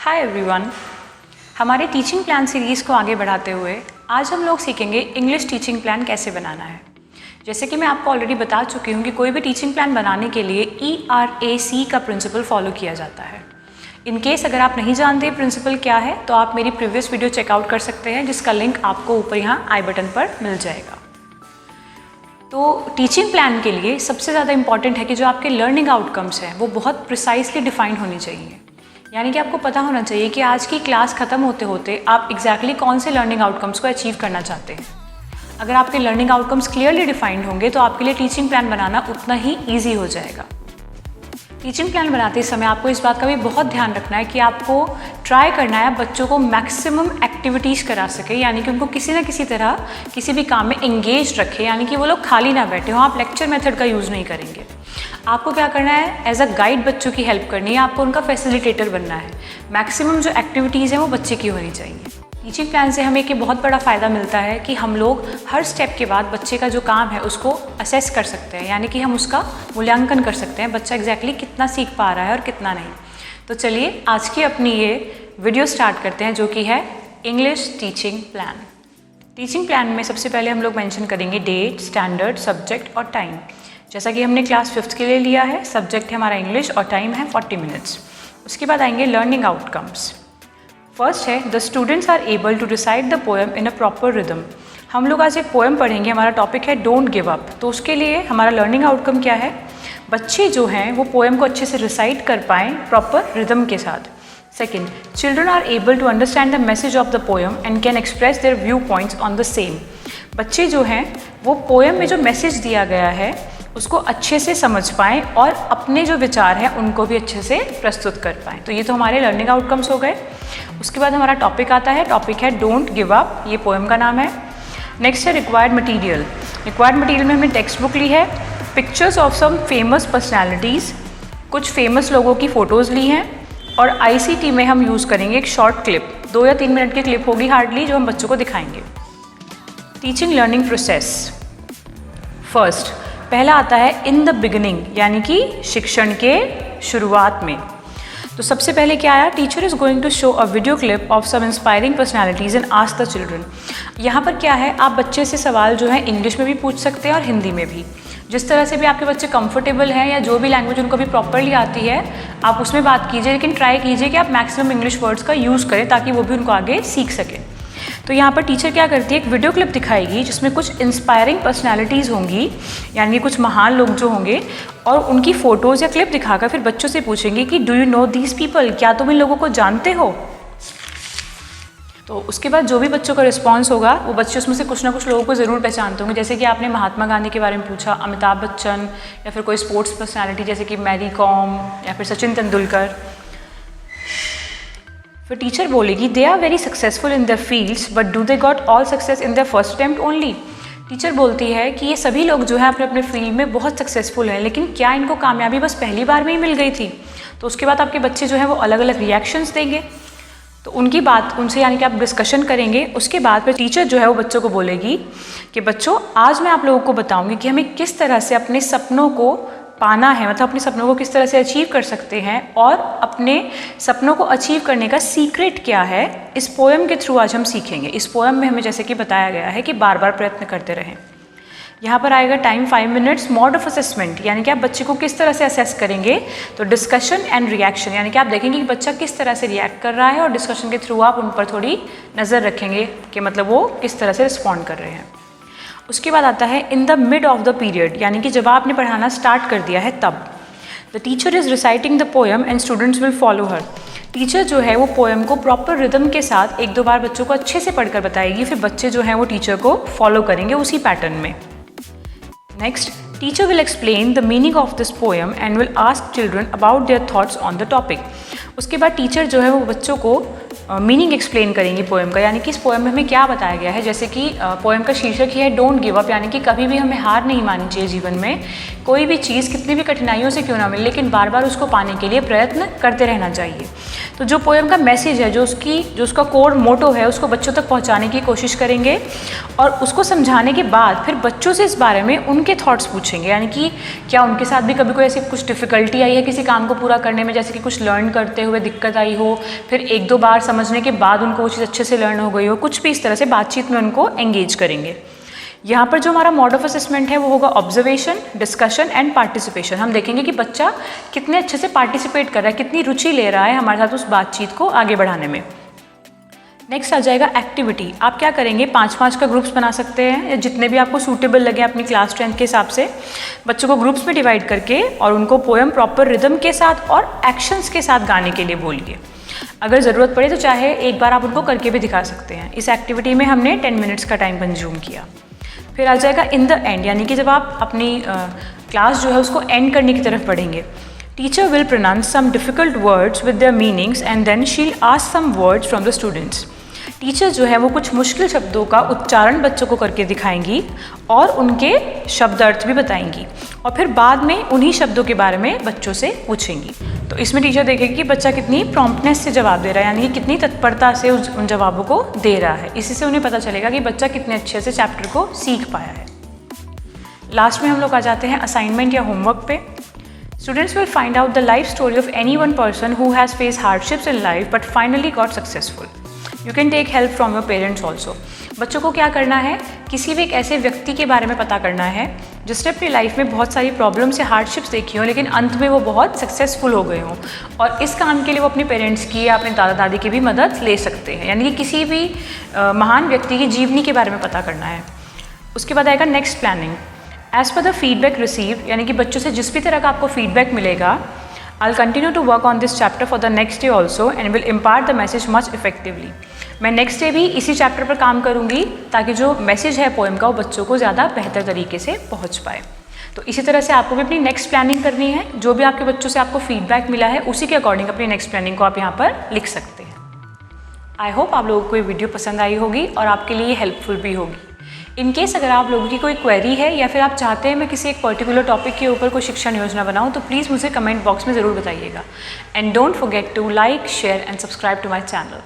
Hi everyone, हमारे teaching plan series को आगे बढ़ाते हुए आज हम लोग सीखेंगे इंग्लिश टीचिंग प्लान कैसे बनाना है। जैसे कि मैं आपको ऑलरेडी बता चुकी हूँ कि कोई भी टीचिंग प्लान बनाने के लिए ERAC का प्रिंसिपल फॉलो किया जाता है। इन केस अगर आप नहीं जानते प्रिंसिपल क्या है तो आप मेरी प्रीवियस वीडियो चेकआउट कर सकते हैं, जिसका लिंक आपको ऊपर यहाँ आई बटन पर मिल जाएगा। तो टीचिंग प्लान के लिए सबसे ज़्यादा इंपॉर्टेंट है कि जो आपके लर्निंग आउटकम्स हैं वो बहुत प्रिसाइसली डिफाइंड होनी चाहिए। यानी कि आपको पता होना चाहिए कि आज की क्लास ख़त्म होते होते आप एग्जैक्टली कौन से लर्निंग आउटकम्स को अचीव करना चाहते हैं। अगर आपके लर्निंग आउटकम्स क्लियरली डिफाइंड होंगे तो आपके लिए टीचिंग प्लान बनाना उतना ही ईजी हो जाएगा। टीचिंग प्लान बनाते समय आपको इस बात का भी बहुत ध्यान रखना है कि आपको ट्राई करना है बच्चों को मैक्सिमम एक्टिविटीज़ करा सके, यानी कि उनको किसी ना किसी तरह किसी भी काम में एंगेज रखे, यानी कि वो लोग खाली ना बैठे हों। आप लेक्चर मेथड का यूज़ नहीं करेंगे। आपको क्या करना है, एज अ गाइड बच्चों की हेल्प करनी है, आपको उनका फैसिलिटेटर बनना है। मैक्सिमम जो एक्टिविटीज़ हैं वो बच्चे की होनी चाहिए। टीचिंग प्लान से हमें एक बहुत बड़ा फ़ायदा मिलता है कि हम लोग हर स्टेप के बाद बच्चे का जो काम है उसको असेस कर सकते हैं, यानी कि हम उसका मूल्यांकन कर सकते हैं बच्चा एग्जैक्टली कितना सीख पा रहा है और कितना नहीं। तो चलिए आज की अपनी ये वीडियो स्टार्ट करते हैं, जो कि है English teaching plan. Teaching plan में सबसे पहले हम लोग मेंशन करेंगे डेट, स्टैंडर्ड, सब्जेक्ट और टाइम। जैसा कि हमने क्लास 5th के लिए लिया है, सब्जेक्ट है हमारा इंग्लिश और टाइम है 40 मिनट्स। उसके बाद आएंगे लर्निंग आउटकम्स। फर्स्ट है the students are able to recite the poem in a proper rhythm. हम लोग आज एक पोएम पढ़ेंगे, हमारा टॉपिक है डोंट गिव अप। तो उसके लिए हमारा लर्निंग आउटकम क्या है, बच्चे जो हैं वो पोएम को अच्छे से रिसाइट कर पाएँ प्रॉपर रिदम के साथ। Second, children are able to understand the message of the poem and can express their view points on the same. बच्चे जो हैं वो पोएम में जो मैसेज दिया गया है उसको अच्छे से समझ पाएँ और अपने जो विचार हैं उनको भी अच्छे से प्रस्तुत कर पाएँ। तो ये तो हमारे लर्निंग आउटकम्स हो गए। उसके बाद हमारा टॉपिक आता है, टॉपिक है डोंट गिव अप, ये पोएम का नाम है। नेक्स्ट है रिक्वायर्ड मटेरियल। रिक्वायर्ड मटेरियल में हमने टेक्स्ट बुक ली है, pictures of some famous personalities, कुछ फेमस लोगों की फ़ोटोज़ ली हैं, और ICT में हम यूज़ करेंगे एक शॉर्ट क्लिप, 2 या 3 मिनट की क्लिप होगी हार्डली, जो हम बच्चों को दिखाएंगे। Teaching learning process. फर्स्ट, पहला आता है इन द बिगिनिंग, यानी कि शिक्षण के शुरुआत में। तो सबसे पहले क्या आया, teacher is going to show a video clip of some inspiring personalities and ask the children. यहाँ पर क्या है, आप बच्चे से सवाल जो है इंग्लिश में भी पूछ सकते हैं और हिंदी में भी। जिस तरह से भी आपके बच्चे कंफर्टेबल हैं या जो भी लैंग्वेज उनको भी प्रॉपरली आती है आप उसमें बात कीजिए, लेकिन ट्राई कीजिए कि आप मैक्सिमम इंग्लिश वर्ड्स का यूज़ करें ताकि वो भी उनको आगे सीख सकें। तो यहाँ पर टीचर क्या करती है, एक वीडियो क्लिप दिखाएगी जिसमें कुछ इंस्पायरिंग पर्सनैलिटीज़ होंगी, यानी कुछ महान लोग जो होंगे, और उनकी फ़ोटोज़ या क्लिप दिखाकर फिर बच्चों से पूछेंगे कि do you know these people, क्या तुम इन लोगों को जानते हो। तो उसके बाद जो भी बच्चों का रिस्पांस होगा वो बच्चे उसमें से कुछ ना कुछ लोगों को ज़रूर पहचानते होंगे। जैसे कि आपने महात्मा गांधी के बारे में पूछा, अमिताभ बच्चन, या फिर कोई स्पोर्ट्स पर्सनैलिटी जैसे कि मैरी कॉम या फिर सचिन तेंदुलकर। फिर टीचर बोलेगी they are very successful in their fields but do they got all success in their first attempt only. Teacher बोलती है कि ये सभी लोग जो है अपने अपने फील्ड में बहुत सक्सेसफुल हैं, लेकिन क्या इनको कामयाबी बस पहली बार में ही मिल गई थी। तो उसके बाद आपके बच्चे जो है वो अलग अलग रिएक्शंस देंगे, तो उनकी बात उनसे यानी कि आप डिस्कशन करेंगे। उसके बाद फिर टीचर जो है वो बच्चों को बोलेगी कि बच्चों आज मैं आप लोगों को बताऊंगी कि हमें किस तरह से अपने सपनों को पाना है, मतलब अपने सपनों को किस तरह से अचीव कर सकते हैं, और अपने सपनों को अचीव करने का सीक्रेट क्या है, इस पोएम के थ्रू आज हम सीखेंगे। इस पोएम में हमें जैसे कि बताया गया है कि बार बार प्रयत्न करते रहें। यहाँ पर आएगा time 5 minutes, mode of assessment, यानी कि आप बच्चे को किस तरह से असेस करेंगे। तो डिस्कशन एंड रिएक्शन, यानी कि आप देखेंगे कि बच्चा किस तरह से रिएक्ट कर रहा है, और डिस्कशन के थ्रू आप उन पर थोड़ी नज़र रखेंगे कि मतलब वो किस तरह से रिस्पॉन्ड कर रहे हैं। उसके बाद आता है in the mid of the period, यानी कि जब आपने पढ़ाना स्टार्ट कर दिया है तब। The teacher is reciting the poem and students will follow her. Teacher जो है वो पोएम को प्रॉपर रिदम के साथ 1-2 बार बच्चों को अच्छे से पढ़कर बताएगी, फिर बच्चे जो हैं वो टीचर को फॉलो करेंगे उसी पैटर्न में। Next, teacher will explain the meaning of this poem and will ask children about their thoughts on the topic. उसके बाद टीचर जो है वो बच्चों को मीनिंग एक्सप्लेन करेंगी पोएम का, यानी कि इस पोएम में हमें क्या बताया गया है। जैसे कि पोएम का शीर्षक ही है डोंट गिव अप, यानी कि कभी भी हमें हार नहीं माननी चाहिए जीवन में। कोई भी चीज़ कितनी भी कठिनाइयों से क्यों ना मिले, लेकिन बार बार उसको पाने के लिए प्रयत्न करते रहना चाहिए। तो जो पोएम का मैसेज है, जो उसका कोर मोटो है, उसको बच्चों तक पहुँचाने की कोशिश करेंगे और उसको समझाने के बाद फिर बच्चों से इस बारे में उनके थॉट्स पूछेंगे, यानी कि क्या उनके साथ भी कभी कोई ऐसी कुछ डिफ़िकल्टी आई है किसी काम को पूरा करने में, जैसे कि कुछ लर्न करते हुए दिक्कत आई हो, फिर 1-2 बार समझने के बाद उनको वो चीज़ अच्छे से लर्न हो गई हो, कुछ भी इस तरह से बातचीत में उनको एंगेज करेंगे। यहाँ पर जो हमारा मोड ऑफ असेसमेंट है वो होगा ऑब्जर्वेशन, डिस्कशन एंड पार्टिसिपेशन। हम देखेंगे कि बच्चा कितने अच्छे से पार्टिसिपेट कर रहा है, कितनी रुचि ले रहा है हमारे साथ उस बातचीत को आगे बढ़ाने में। नेक्स्ट आ जाएगा एक्टिविटी। आप क्या करेंगे, 5-5 का ग्रुप्स बना सकते हैं या जितने भी आपको सूटेबल लगे अपनी क्लास स्ट्रेंथ के हिसाब से। बच्चों को ग्रुप्स में डिवाइड करके और उनको पोएम प्रॉपर रिदम के साथ और एक्शंस के साथ गाने के लिए बोलिए। अगर ज़रूरत पड़े तो चाहे एक बार आप उनको करके भी दिखा सकते हैं। इस एक्टिविटी में हमने 10 मिनट्स का टाइम कंज्यूम किया। फिर आ जाएगा इन द एंड, यानी कि जब आप अपनी क्लास जो है उसको एंड करने की तरफ बढ़ेंगे। Teacher will pronounce some difficult words with their meanings and then she will ask some words from the students. Teacher जो है वो कुछ मुश्किल शब्दों का उच्चारण बच्चों को करके दिखाएंगी और उनके शब्द अर्थ भी बताएंगी और फिर बाद में उन्हीं शब्दों के बारे में बच्चों से पूछेंगी। तो इसमें टीचर देखेगी कि बच्चा कितनी प्रॉम्प्टनेस से जवाब दे रहा है, यानी कि कितनी तत्परता से उन जवाबों को दे रहा है। इसी से उन्हें पता चलेगा कि बच्चा कितने अच्छे से चैप्टर को सीख पाया है। लास्ट में हम लोग आ जाते हैं असाइनमेंट या होमवर्क पे। Students will find out the life story of any one person who has faced hardships in life but finally got successful. You can take help from your parents also. बच्चों को क्या करना है, किसी भी एक ऐसे व्यक्ति के बारे में पता करना है जिसने अपनी लाइफ में बहुत सारी प्रॉब्लम्स या हार्डशिप्स देखी हो लेकिन अंत में वो बहुत सक्सेसफुल हो गए हों, और इस काम के लिए वो अपने पेरेंट्स की या अपने दादा दादी की भी मदद ले सकते हैं। यानी कि किसी भी महान व्यक्ति की जीवनी के बारे में पता करना है। उसके बाद आएगा next planning. As per the feedback receive, यानी कि बच्चों से जिस भी तरह का आपको फीडबैक मिलेगा, I'll continue to work on this chapter for the next day also and will impart the message much effectively. मैं नेक्स्ट डे भी इसी चैप्टर पर काम करूँगी ताकि जो मैसेज है पोएम का वो बच्चों को ज़्यादा बेहतर तरीके से पहुँच पाए। तो इसी तरह से आपको भी अपनी नेक्स्ट प्लानिंग करनी है। जो भी आपके बच्चों से आपको फीडबैक मिला है उसी के अकॉर्डिंग अपनी नेक्स्ट प्लानिंग को आप यहाँ पर लिख सकते हैं। आई होप आप लोगों को ये वीडियो पसंद आई होगी और आपके लिए हेल्पफुल भी होगी। इन केस अगर आप लोगों की कोई क्वेरी है या फिर आप चाहते हैं मैं किसी एक पर्टिकुलर टॉपिक के ऊपर कोई शिक्षण योजना बनाऊं, तो प्लीज़ मुझे कमेंट बॉक्स में ज़रूर बताइएगा। And don't forget to like, share and subscribe to my channel.